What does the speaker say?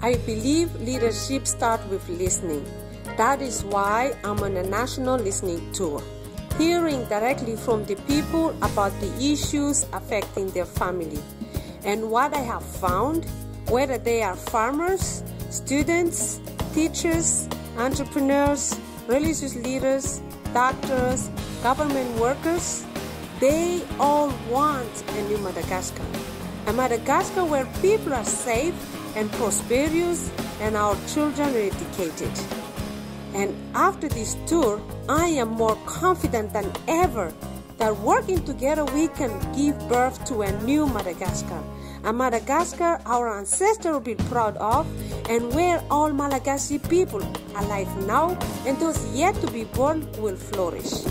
I believe leadership starts with listening. That is why I'm on a national listening tour, hearing directly from the people about the issues affecting their family. And what I have found, whether they are farmers, students, teachers, entrepreneurs, religious leaders, doctors, government workers, they all want a new Madagascar. A Madagascar where people are safe and prosperous and our children are educated. And after this tour, I am more confident than ever that working together we can give birth to a new Madagascar. A Madagascar our ancestors will be proud of, and where all Malagasy people alive now and those yet to be born will flourish.